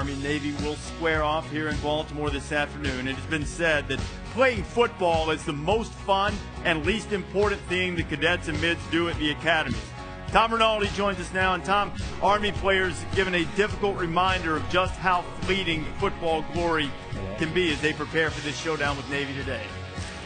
Army-Navy will square off here in Baltimore this afternoon. It has been said that playing football is the most fun and least important thing the cadets and mids do at the academies. Tom Rinaldi joins us now, and Tom, Army players given a difficult reminder of just how fleeting football glory can be as they prepare for this showdown with Navy today.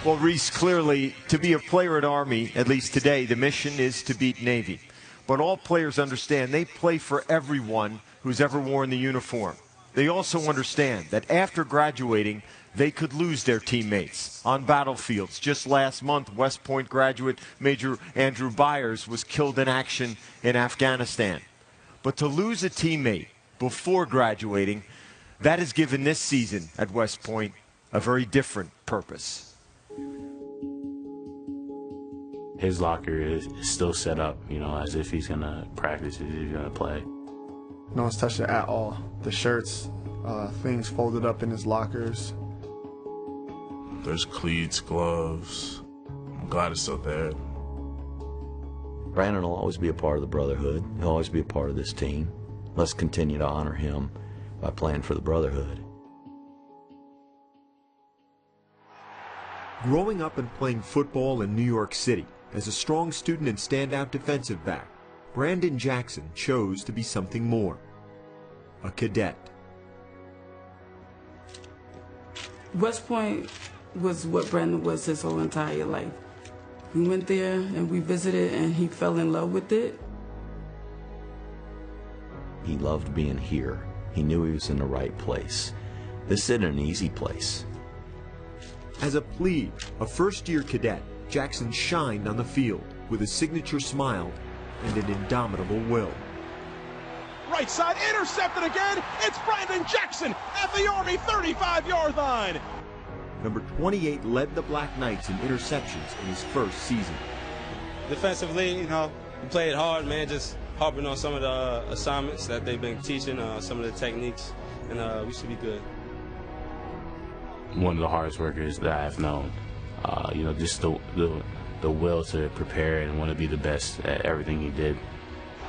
Well, Reese, clearly, to be a player at Army, at least today, the mission is to beat Navy. But all players understand they play for everyone who's ever worn the uniform. They also understand that after graduating, they could lose their teammates on battlefields. Just last month, West Point graduate Major Andrew Byers was killed in action in Afghanistan. But to lose a teammate before graduating, that has given this season at West Point a very different purpose. His locker is still set up, as if he's going to practice, as if he's going to play. No one's touched it at all. The shirts, things folded up in his lockers. There's cleats, gloves. I'm glad it's still there. Brandon will always be a part of the Brotherhood. He'll always be a part of this team. Let's continue to honor him by playing for the Brotherhood. Growing up and playing football in New York City as a strong student and standout defensive back, Brandon Jackson chose to be something more, a cadet. West Point was what Brandon was his whole entire life. We went there and we visited and he fell in love with it. He loved being here. He knew he was in the right place. This isn't an easy place. As a plebe, a first-year cadet, Jackson shined on the field with a signature smile and an indomitable will. Right side, intercepted again. It's Brandon Jackson at the Army 35-yard line. Number 28 led the Black Knights in interceptions in his first season. Defensively, we played hard, man, just harping on some of the assignments that they've been teaching, some of the techniques, and we should be good. One of the hardest workers that I've known. Just the will to prepare and want to be the best at everything he did.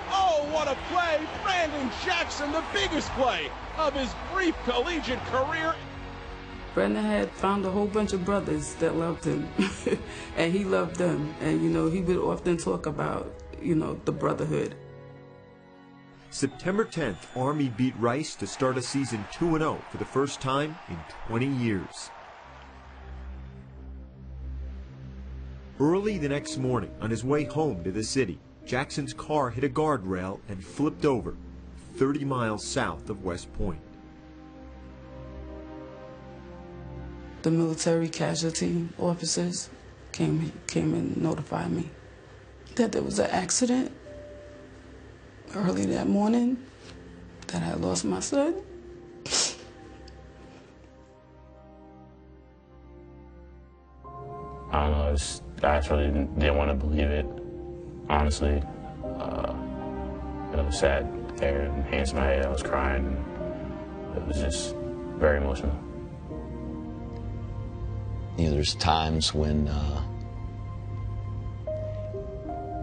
Oh, what a play! Brandon Jackson, the biggest play of his brief collegiate career. Brandon had found a whole bunch of brothers that loved him, and he loved them. And, he would often talk about, the brotherhood. September 10th, Army beat Rice to start a season 2-0 for the first time in 20 years. Early the next morning, on his way home to the city, Jackson's car hit a guardrail and flipped over 30 miles south of West Point. The military casualty officers came and notified me that there was an accident early that morning, that I lost my son. I don't know, I actually didn't want to believe it, honestly. I was sad there, and hands to my head, I was crying. It was just very emotional. There's times when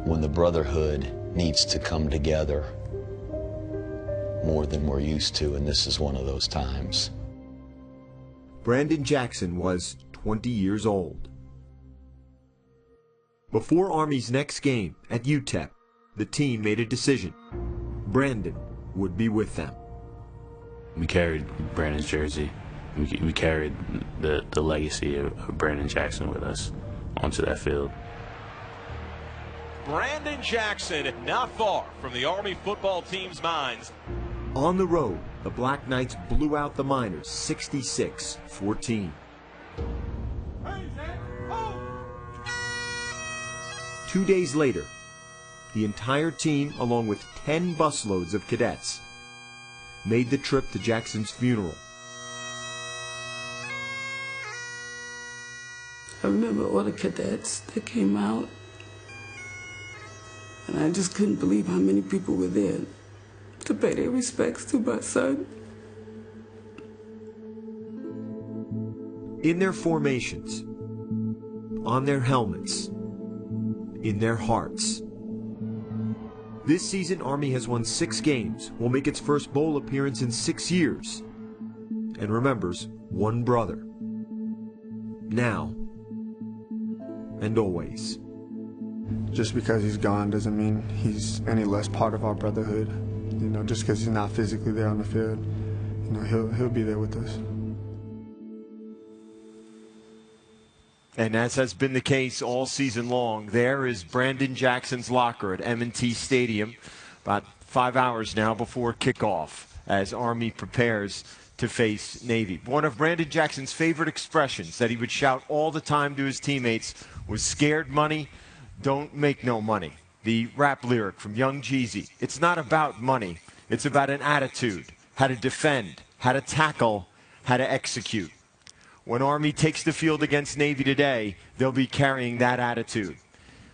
the Brotherhood needs to come together more than we're used to, and this is one of those times. Brandon Jackson was 20 years old. Before Army's next game at UTEP, the team made a decision. Brandon would be with them. We carried Brandon's jersey. We carried the legacy of Brandon Jackson with us onto that field. Brandon Jackson, not far from the Army football team's minds. On the road, the Black Knights blew out the Miners 66-14. 2 days later, the entire team, along with 10 busloads of cadets, made the trip to Jackson's funeral. I remember all the cadets that came out, and I just couldn't believe how many people were there to pay their respects to my son. In their formations, on their helmets, in their hearts, This season, Army has won 6 games, will make its first bowl appearance in 6 years, and remembers one brother. Now and always. Just because he's gone doesn't mean he's any less part of our brotherhood. You know, just because he's not physically there on the field, you know, he'll be there with us. And as has been the case all season long, there is Brandon Jackson's locker at M&T Stadium, about 5 hours now before kickoff, as Army prepares to face Navy. One of Brandon Jackson's favorite expressions that he would shout all the time to his teammates was "Scared money, don't make no money." The rap lyric from Young Jeezy. It's not about money. It's about an attitude, how to defend, how to tackle, how to execute. When Army takes the field against Navy today, they'll be carrying that attitude.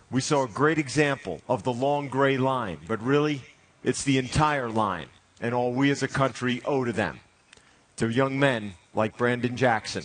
We saw a great example of the long gray line, but really, it's the entire line and all we as a country owe to them, to young men like Brandon Jackson.